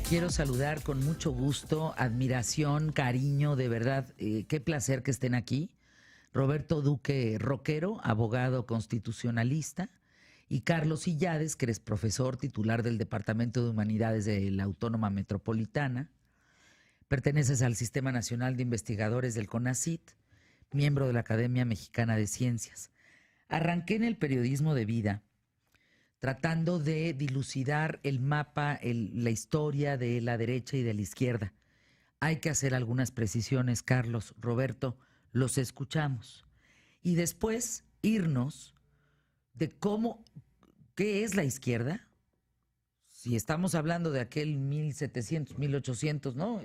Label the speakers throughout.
Speaker 1: Quiero saludar con mucho gusto, admiración, cariño, de verdad, qué placer que estén aquí. Roberto Duque Roquero, abogado constitucionalista, y Carlos Illades, que eres profesor titular del Departamento de Humanidades de la Autónoma Metropolitana. Perteneces al Sistema Nacional de Investigadores del CONACYT, miembro de la Academia Mexicana de Ciencias. Arranqué en el periodismo de vida tratando de dilucidar el mapa, la historia de la derecha y de la izquierda. Hay que hacer algunas precisiones, Carlos, Roberto, los escuchamos. Y después irnos de qué es la izquierda. Si estamos hablando de aquel 1700, 1800, ¿no?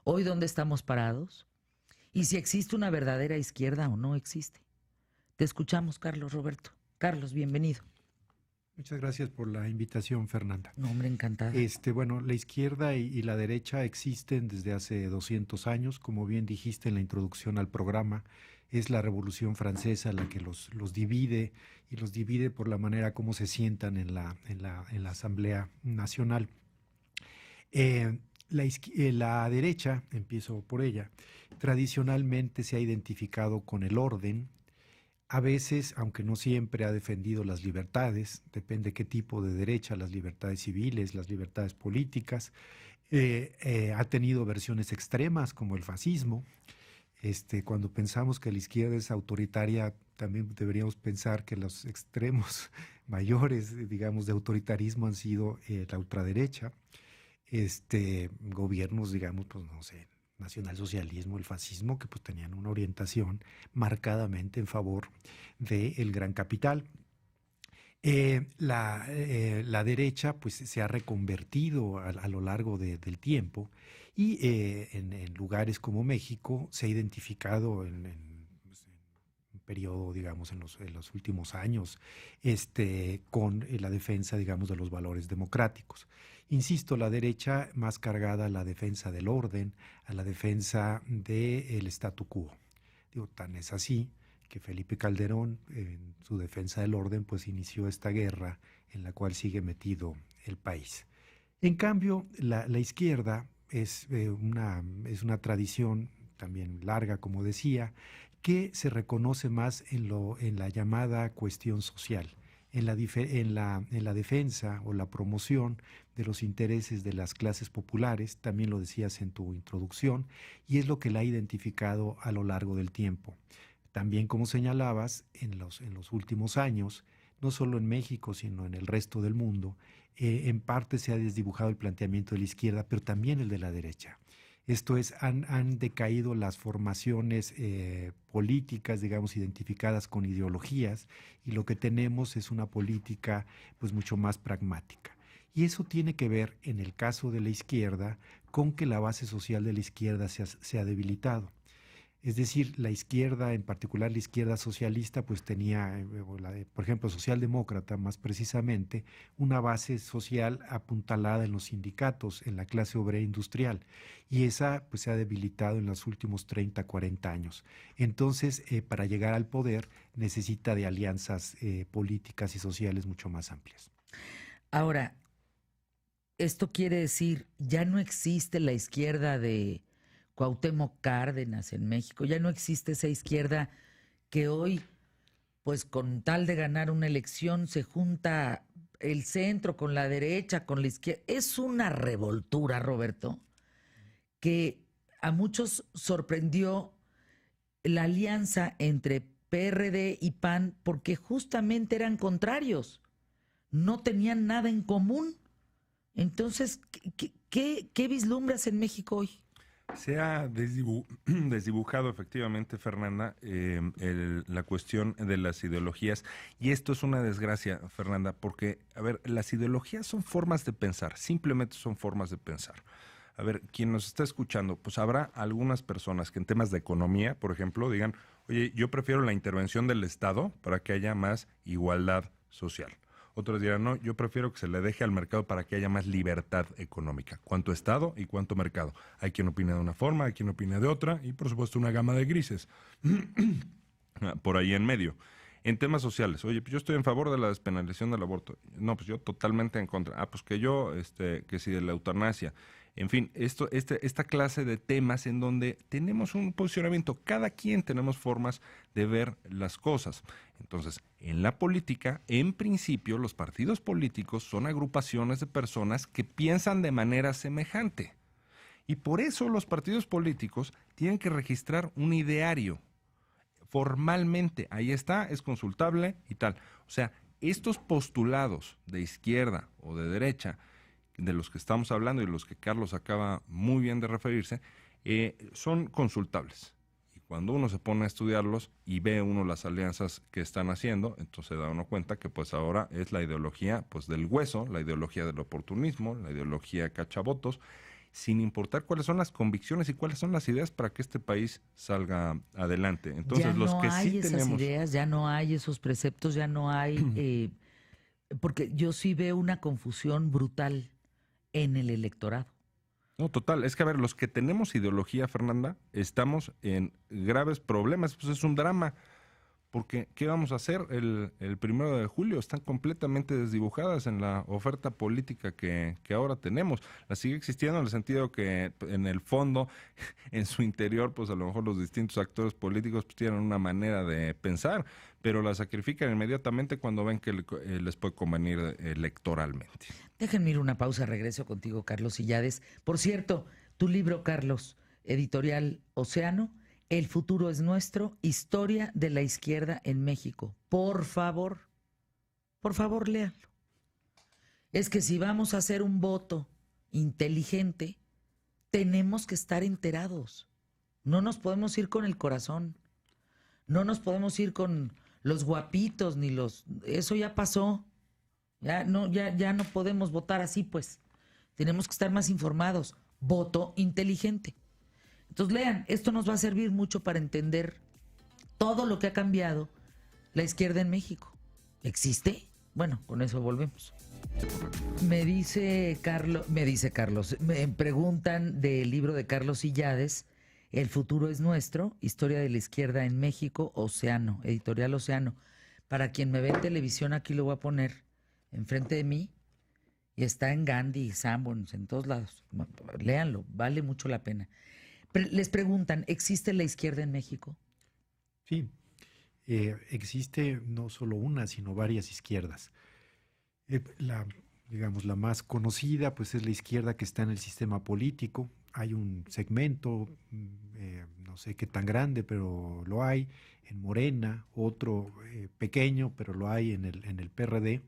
Speaker 1: Hoy, ¿dónde estamos parados? Y si existe una verdadera izquierda o no existe. Te escuchamos, Carlos, Roberto. Carlos, bienvenido.
Speaker 2: Muchas gracias por la invitación, Fernanda.
Speaker 1: No, hombre, encantada.
Speaker 2: Bueno, la izquierda y la derecha existen desde hace 200 años. Como bien dijiste en la introducción al programa, es la Revolución Francesa la que los divide, y los divide por la manera como se sientan en la Asamblea Nacional. La derecha, empiezo por ella, tradicionalmente se ha identificado con el orden. A veces, aunque no siempre, ha defendido las libertades, depende qué tipo de derecha, las libertades civiles, las libertades políticas. Ha tenido versiones extremas como el fascismo. Cuando pensamos que la izquierda es autoritaria, también deberíamos pensar que los extremos mayores, digamos, de autoritarismo han sido la ultraderecha. Gobiernos, digamos, pues no sé, nacionalsocialismo, el fascismo, que pues tenían una orientación marcadamente en favor del gran capital. La derecha pues se ha reconvertido a lo largo del tiempo, y en lugares como México se ha identificado pues, en un periodo, digamos, en los últimos años, con la defensa, digamos, de los valores democráticos. Insisto, la derecha más cargada a la defensa del orden, a la defensa del statu quo. Tan es así que Felipe Calderón, en su defensa del orden, pues inició esta guerra en la cual sigue metido el país. En cambio, la izquierda es una tradición también larga, como decía, que se reconoce más en la llamada cuestión social, en la defensa o la promoción de los intereses de las clases populares. También lo decías en tu introducción, y es lo que la ha identificado a lo largo del tiempo. También, como señalabas, en los últimos años, no solo en México, sino en el resto del mundo, en parte se ha desdibujado el planteamiento de la izquierda, pero también el de la derecha. Esto es, han decaído las formaciones políticas, digamos, identificadas con ideologías, y lo que tenemos es una política pues mucho más pragmática. Y eso tiene que ver, en el caso de la izquierda, con que la base social de la izquierda se ha debilitado. Es decir, la izquierda, en particular la izquierda socialista, pues tenía, por ejemplo, socialdemócrata más precisamente, una base social apuntalada en los sindicatos, en la clase obrera industrial, y esa pues se ha debilitado en los últimos 30, 40 años. Entonces, para llegar al poder necesita de alianzas políticas y sociales mucho más amplias.
Speaker 1: Ahora, esto quiere decir, ya no existe la izquierda de Cuauhtémoc Cárdenas en México, ya no existe esa izquierda que hoy, pues con tal de ganar una elección, se junta el centro con la derecha, con la izquierda. Es una revoltura, Roberto, que a muchos sorprendió la alianza entre PRD y PAN, porque justamente eran contrarios, no tenían nada en común. Entonces, ¿qué vislumbras en México hoy?
Speaker 3: Se ha desdibujado efectivamente, Fernanda, la cuestión de las ideologías, y esto es una desgracia, Fernanda, porque, a ver, las ideologías son formas de pensar, simplemente son formas de pensar. A ver, quien nos está escuchando, pues habrá algunas personas que en temas de economía, por ejemplo, digan, oye, yo prefiero la intervención del Estado para que haya más igualdad social. Otros dirán, no, yo prefiero que se le deje al mercado para que haya más libertad económica. Cuánto Estado y cuánto mercado. Hay quien opina de una forma, hay quien opina de otra, y por supuesto una gama de grises por ahí en medio. En temas sociales, oye, pues yo estoy en favor de la despenalización del aborto. No, pues yo totalmente en contra. Ah, pues que yo, que si de la eutanasia. En fin, esta clase de temas en donde tenemos un posicionamiento, cada quien tenemos formas de ver las cosas. Entonces, en la política, en principio, los partidos políticos son agrupaciones de personas que piensan de manera semejante. Y por eso los partidos políticos tienen que registrar un ideario formalmente. Ahí está, es consultable y tal. O sea, estos postulados de izquierda o de derecha, de los que estamos hablando y los que Carlos acaba muy bien de referirse, son consultables. Y cuando uno se pone a estudiarlos y ve uno las alianzas que están haciendo, entonces da uno cuenta que pues ahora es la ideología pues del hueso, la ideología del oportunismo, la ideología cachavotos, sin importar cuáles son las convicciones y cuáles son las ideas para que este país salga adelante. Entonces,
Speaker 1: ya
Speaker 3: los
Speaker 1: no
Speaker 3: que
Speaker 1: hay
Speaker 3: sí
Speaker 1: esas
Speaker 3: tenemos...
Speaker 1: ideas, ya no hay esos preceptos, ya no hay, porque yo sí veo una confusión brutal en el electorado.
Speaker 3: No, total. Es que, a ver, los que tenemos ideología, Fernanda, estamos en graves problemas. Pues es un drama. Porque, ¿qué vamos a hacer el 1 de julio? Están completamente desdibujadas en la oferta política que ahora tenemos. La sigue existiendo en el sentido que, en el fondo, en su interior, pues a lo mejor los distintos actores políticos pues, tienen una manera de pensar, pero la sacrifican inmediatamente cuando ven que les puede convenir electoralmente.
Speaker 1: Déjenme ir una pausa, regreso contigo, Carlos Illades. Por cierto, tu libro, Carlos, editorial Océano, El futuro es nuestro, historia de la izquierda en México. Por favor, léanlo. Es que si vamos a hacer un voto inteligente, tenemos que estar enterados. No nos podemos ir con el corazón. No nos podemos ir con los guapitos ni los... Eso ya pasó. Ya no podemos votar así, pues. Tenemos que estar más informados. Voto inteligente. Entonces lean, esto nos va a servir mucho para entender todo lo que ha cambiado la izquierda en México. ¿Existe? Bueno, con eso volvemos. Me dice Carlos, me preguntan del libro de Carlos Illades, El futuro es nuestro, historia de la izquierda en México, Océano, editorial Océano. Para quien me ve en televisión, aquí lo voy a poner enfrente de mí y está en Gandhi, Sanborns, en todos lados. Léanlo, vale mucho la pena. Les preguntan, ¿existe la izquierda en México?
Speaker 2: Sí, existe no solo una, sino varias izquierdas. Digamos, la más conocida, pues es la izquierda que está en el sistema político. Hay un segmento, no sé qué tan grande, pero lo hay, en Morena, otro pequeño, pero lo hay en el PRD.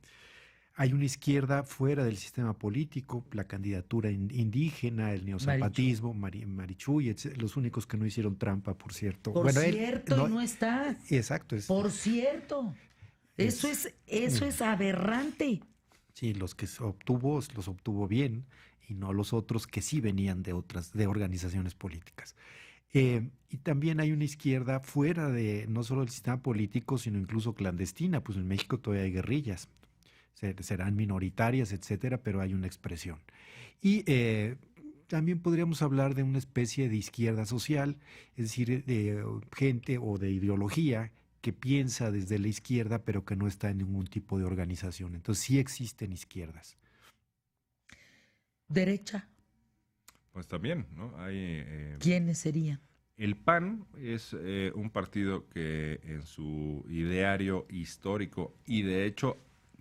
Speaker 2: Hay una izquierda fuera del sistema político, la candidatura indígena, el neozapatismo, Marichuy, los únicos que no hicieron trampa, por cierto.
Speaker 1: Por cierto, y no está.
Speaker 2: Exacto.
Speaker 1: Por cierto. Eso es aberrante.
Speaker 2: Sí, los que los obtuvo bien y no los otros que sí venían de organizaciones políticas. Y también hay una izquierda fuera de no solo del sistema político, sino incluso clandestina. Pues en México todavía hay guerrillas. Serán minoritarias, etcétera, pero hay una expresión. Y también podríamos hablar de una especie de izquierda social, es decir, de gente o de ideología que piensa desde la izquierda, pero que no está en ningún tipo de organización. Entonces sí existen izquierdas.
Speaker 1: ¿Derecha?
Speaker 3: Pues también, ¿no? Hay,
Speaker 1: ¿quiénes serían?
Speaker 3: El PAN es un partido que en su ideario histórico y de hecho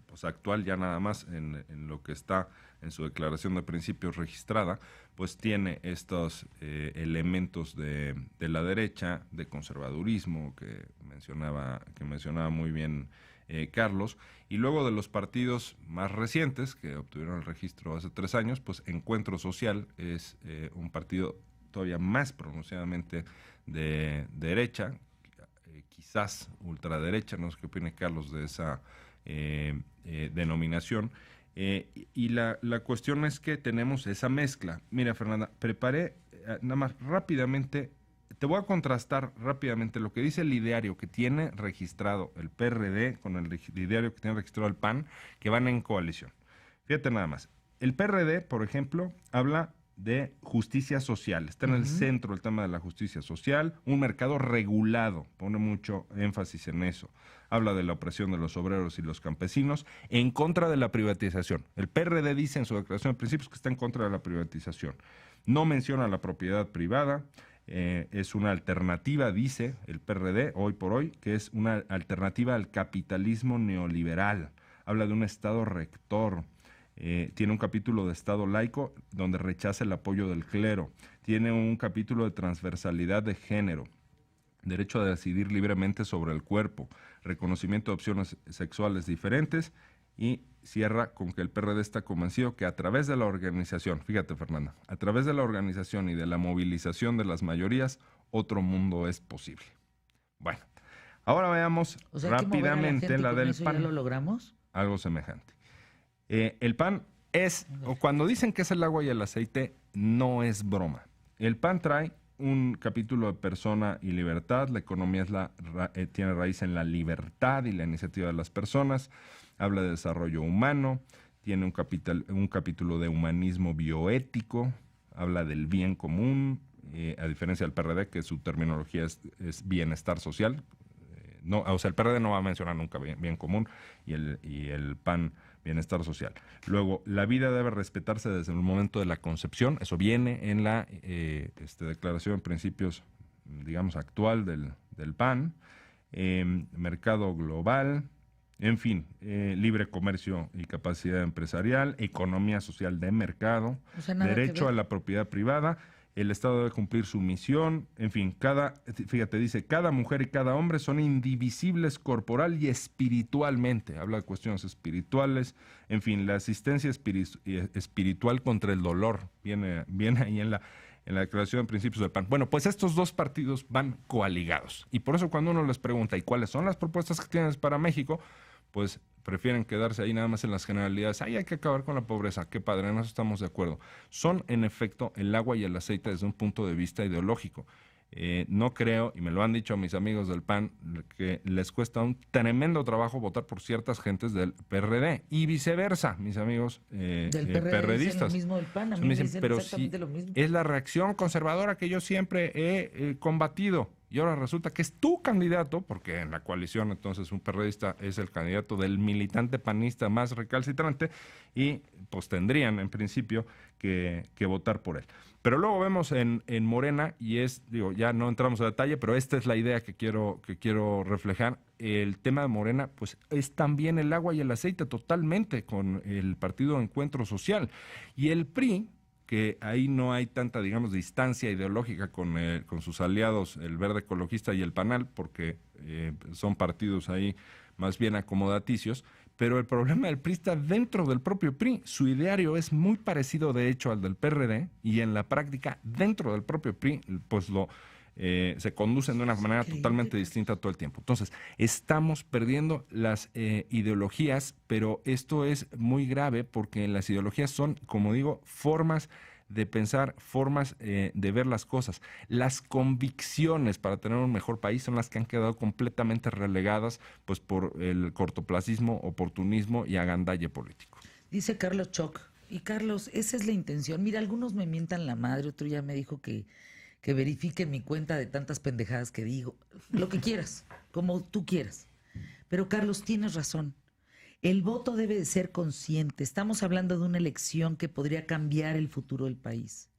Speaker 3: pues actual ya nada más en lo que está en su declaración de principios registrada, pues tiene estos elementos de la derecha, de conservadurismo que mencionaba muy bien Carlos, y luego de los partidos más recientes que obtuvieron el registro hace 3 años, pues Encuentro Social es un partido todavía más pronunciadamente de derecha, quizás ultraderecha, no sé qué opine Carlos de esa denominación, y la cuestión es que tenemos esa mezcla. Mira, Fernanda, preparé nada más rápidamente, te voy a contrastar rápidamente lo que dice el ideario que tiene registrado el PRD con el ideario que tiene registrado el PAN, que van en coalición. Fíjate nada más, el PRD, por ejemplo, habla de justicia social. Está en el centro el tema de la justicia social, un mercado regulado, pone mucho énfasis en eso. Habla de la opresión de los obreros y los campesinos, en contra de la privatización. El PRD dice en su declaración de principios que está en contra de la privatización. No menciona la propiedad privada, es una alternativa, dice el PRD, hoy por hoy, que es una alternativa al capitalismo neoliberal. Habla de un Estado rector. Tiene un capítulo de Estado laico donde rechaza el apoyo del clero. Tiene un capítulo de transversalidad de género, derecho a decidir libremente sobre el cuerpo, reconocimiento de opciones sexuales diferentes, y cierra con que el PRD está convencido que a través de la organización, fíjate Fernanda, a través de la organización y de la movilización de las mayorías, otro mundo es posible. Bueno, ahora veamos rápidamente la del PAN.
Speaker 1: ¿Ya lo logramos?
Speaker 3: Algo semejante. El PAN es, o cuando dicen que es el agua y el aceite, no es broma. El PAN trae un capítulo de persona y libertad. La economía tiene raíz en la libertad y la iniciativa de las personas. Habla de desarrollo humano. Tiene un capítulo de humanismo bioético. Habla del bien común, a diferencia del PRD, que su terminología es bienestar social. No, o sea, el PRD no va a mencionar nunca bien común, y el PAN bienestar social. Luego, la vida debe respetarse desde el momento de la concepción. Eso viene en la declaración de principios, digamos, actual del PAN. Mercado global, en fin, libre comercio y capacidad empresarial, economía social de mercado,
Speaker 1: o sea,
Speaker 3: derecho a la propiedad privada. El Estado debe cumplir su misión, en fin, fíjate, dice, cada mujer y cada hombre son indivisibles corporal y espiritualmente. Habla de cuestiones espirituales, en fin, la asistencia espiritual contra el dolor, viene ahí en la declaración de principios del PAN. Bueno, pues estos dos partidos van coaligados. Y por eso cuando uno les pregunta, ¿y cuáles son las propuestas que tienes para México?, pues prefieren quedarse ahí nada más en las generalidades. Hay que acabar con la pobreza. Qué padre, en eso estamos de acuerdo. Son, en efecto, el agua y el aceite desde un punto de vista ideológico. No creo, y me lo han dicho mis amigos del PAN, que les cuesta un tremendo trabajo votar por ciertas gentes del PRD y viceversa, mis amigos
Speaker 1: del PRD
Speaker 3: perredistas.
Speaker 1: Lo mismo del PAN, a mí me dicen
Speaker 3: pero
Speaker 1: exactamente
Speaker 3: sí,
Speaker 1: lo mismo.
Speaker 3: es la reacción conservadora que yo siempre he combatido. Y ahora resulta que es tu candidato, porque en la coalición entonces un perredista es el candidato del militante panista más recalcitrante, y pues tendrían en principio que votar por él. Pero luego vemos en Morena, y ya no entramos a detalle, pero esta es la idea que quiero reflejar. El tema de Morena, pues es también el agua y el aceite totalmente con el Partido Encuentro Social. Y el PRI, que ahí no hay tanta, digamos, distancia ideológica con sus aliados, el Verde Ecologista y el PANAL, porque son partidos ahí más bien acomodaticios, pero el problema del PRI está dentro del propio PRI. Su ideario es muy parecido, de hecho, al del PRD, y en la práctica, dentro del propio PRI, pues se conducen de una manera totalmente distinta todo el tiempo. Entonces, estamos perdiendo las ideologías, pero esto es muy grave porque las ideologías son, como digo, formas de pensar, formas de ver las cosas. Las convicciones para tener un mejor país son las que han quedado completamente relegadas pues por el cortoplacismo, oportunismo y agandalle político.
Speaker 1: Dice Carlos Choc, y Carlos, esa es la intención. Mira, algunos me mientan la madre, otro ya me dijo que verifique mi cuenta de tantas pendejadas que digo. Lo que quieras, como tú quieras. Pero Carlos, tienes razón. El voto debe de ser consciente. Estamos hablando de una elección que podría cambiar el futuro del país.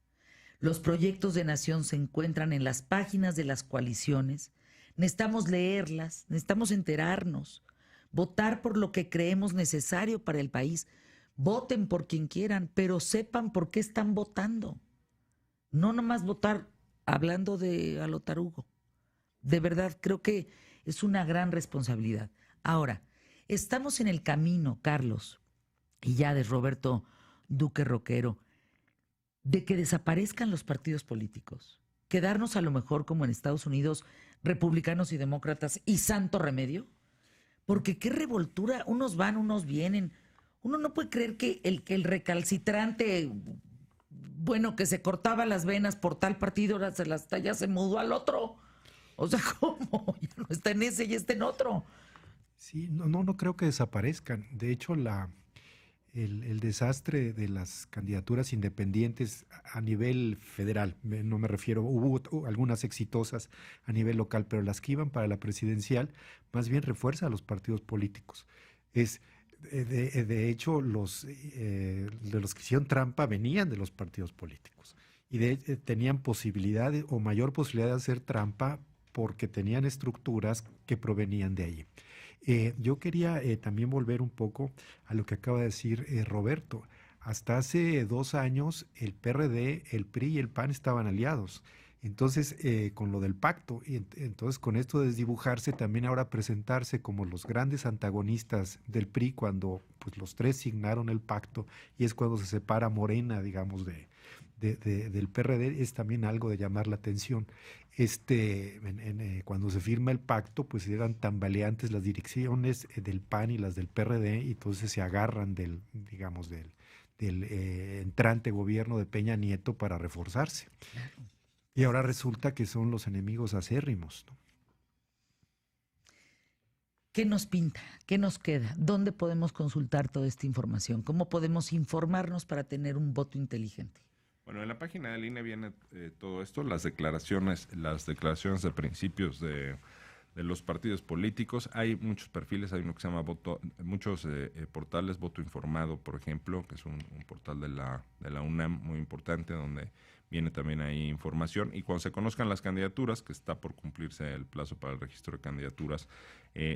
Speaker 1: Los proyectos de nación se encuentran en las páginas de las coaliciones. Necesitamos leerlas, necesitamos enterarnos, votar por lo que creemos necesario para el país. Voten por quien quieran, pero sepan por qué están votando. No nomás votar hablando de a lo tarugo. De verdad, creo que es una gran responsabilidad. Ahora, estamos en el camino, Carlos, y ya de Roberto Duque Roquero, de que desaparezcan los partidos políticos. Quedarnos a lo mejor como en Estados Unidos, republicanos y demócratas y santo remedio. Porque qué revoltura, unos van, unos vienen. Uno no puede creer que el recalcitrante, bueno, que se cortaba las venas por tal partido, ahora ya se mudó al otro. O sea, ¿cómo? Ya no está en ese y está en otro.
Speaker 2: Sí, no creo que desaparezcan. De hecho, el desastre de las candidaturas independientes a nivel federal, no me refiero, hubo algunas exitosas a nivel local, pero las que iban para la presidencial más bien refuerza a los partidos políticos. De hecho, de los que hicieron trampa venían de los partidos políticos y tenían posibilidad o mayor posibilidad de hacer trampa porque tenían estructuras que provenían de allí. Yo quería también volver un poco a lo que acaba de decir Roberto. Hasta hace 2 años el PRD, el PRI y el PAN estaban aliados. Entonces, con lo del pacto, y entonces con esto de desdibujarse, también ahora presentarse como los grandes antagonistas del PRI cuando pues, los tres signaron el pacto y es cuando se separa Morena, digamos, del PRD, es también algo de llamar la atención. Cuando se firma el pacto, pues eran tambaleantes las direcciones del PAN y las del PRD, y entonces se agarran del entrante gobierno de Peña Nieto para reforzarse. Y ahora resulta que son los enemigos acérrimos, ¿no?
Speaker 1: ¿Qué nos pinta? ¿Qué nos queda? ¿Dónde podemos consultar toda esta información? ¿Cómo podemos informarnos para tener un voto inteligente?
Speaker 3: Bueno, en la página del INE viene todo esto, las declaraciones de principios de los partidos políticos. Hay muchos perfiles, hay uno que se llama muchos portales, Voto Informado, por ejemplo, que es un portal de la UNAM muy importante, donde viene también ahí información. Y cuando se conozcan las candidaturas, que está por cumplirse el plazo para el registro de candidaturas,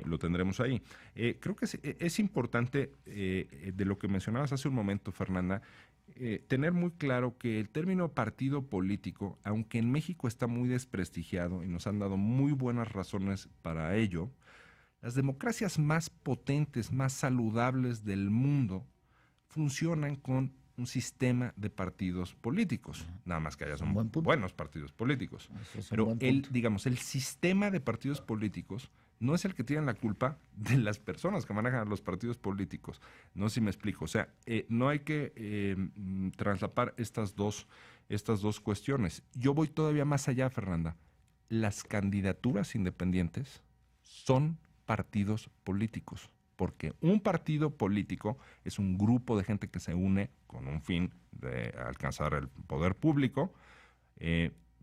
Speaker 3: lo tendremos ahí. Creo que es importante, de lo que mencionabas hace un momento, Fernanda, tener muy claro que el término partido político, aunque en México está muy desprestigiado y nos han dado muy buenas razones para ello, las democracias más potentes, más saludables del mundo funcionan con un sistema de partidos políticos, nada más que haya son buenos partidos políticos. Pero el sistema de partidos políticos no es el que tiene la culpa de las personas que manejan los partidos políticos. No sé si me explico. O sea, no hay que traslapar estas dos cuestiones. Yo voy todavía más allá, Fernanda. Las candidaturas independientes son partidos políticos, porque un partido político es un grupo de gente que se une con un fin de alcanzar el poder público,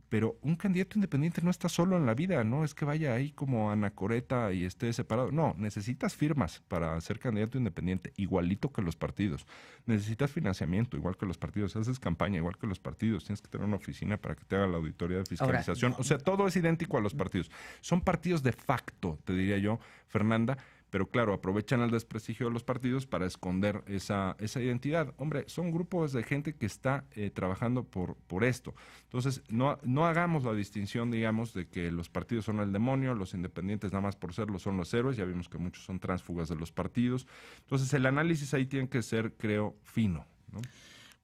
Speaker 3: pero un candidato independiente no está solo en la vida, no es que vaya ahí como anacoreta y esté separado. No, necesitas firmas para ser candidato independiente, igualito que los partidos. Necesitas financiamiento, igual que los partidos. Haces campaña, igual que los partidos. Tienes que tener una oficina para que te haga la auditoría de fiscalización. O sea, todo es idéntico a los partidos. Son partidos de facto, te diría yo, Fernanda. Pero claro, aprovechan el desprestigio de los partidos para esconder esa identidad. Hombre, son grupos de gente que está trabajando por esto. Entonces, no hagamos la distinción, digamos, de que los partidos son el demonio, los independientes nada más por serlo son los héroes. Ya vimos que muchos son tránsfugas de los partidos. Entonces, el análisis ahí tiene que ser, creo, fino, ¿no?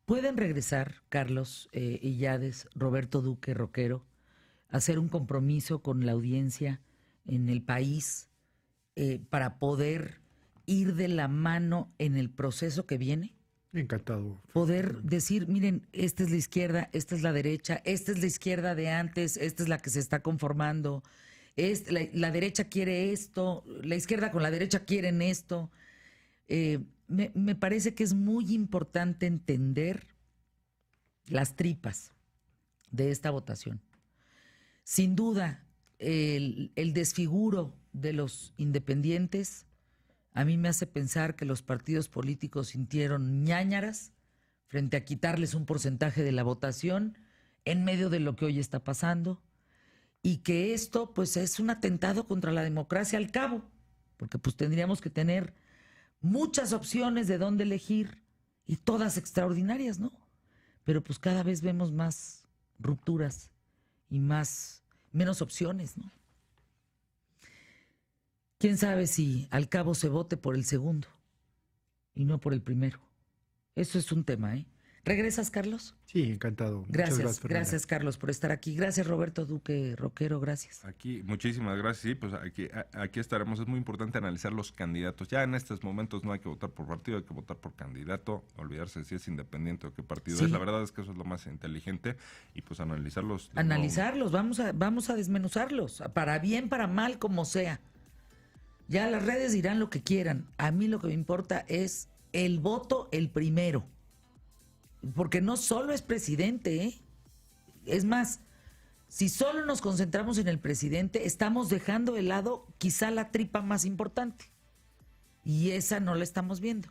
Speaker 1: ¿Pueden regresar, Carlos Illades, Roberto Duque, Roquero, a hacer un compromiso con la audiencia en el país para poder ir de la mano en el proceso que viene?
Speaker 2: Encantado.
Speaker 1: Poder decir, miren, esta es la izquierda, esta es la derecha, esta es la izquierda de antes, esta es la que se está conformando, la derecha quiere esto, la izquierda con la derecha quieren esto. Me parece que es muy importante entender las tripas de esta votación. Sin duda, el desfiguro de los independientes a mí me hace pensar que los partidos políticos sintieron ñáñaras frente a quitarles un porcentaje de la votación en medio de lo que hoy está pasando, y que esto pues es un atentado contra la democracia al cabo, porque pues tendríamos que tener muchas opciones de dónde elegir y todas extraordinarias, ¿no? Pero pues cada vez vemos más rupturas y menos opciones, ¿no? ¿Quién sabe si al cabo se vote por el segundo y no por el primero? Eso es un tema, ¿eh? ¿Regresas, Carlos?
Speaker 2: Sí, encantado.
Speaker 1: Gracias, Carlos, por estar aquí. Gracias, Roberto Duque, Roquero, gracias.
Speaker 3: Aquí, muchísimas gracias. Sí, pues aquí estaremos. Es muy importante analizar los candidatos. Ya en estos momentos no hay que votar por partido, hay que votar por candidato, olvidarse si es independiente o qué partido es. La verdad es que eso es lo más inteligente, y pues analizarlos.
Speaker 1: Vamos a desmenuzarlos, para bien, para mal, como sea. Ya las redes dirán lo que quieran. A mí lo que me importa es el voto el primero. Porque no solo es presidente, ¿eh? Es más, si solo nos concentramos en el presidente, estamos dejando de lado quizá la tripa más importante. Y esa no la estamos viendo.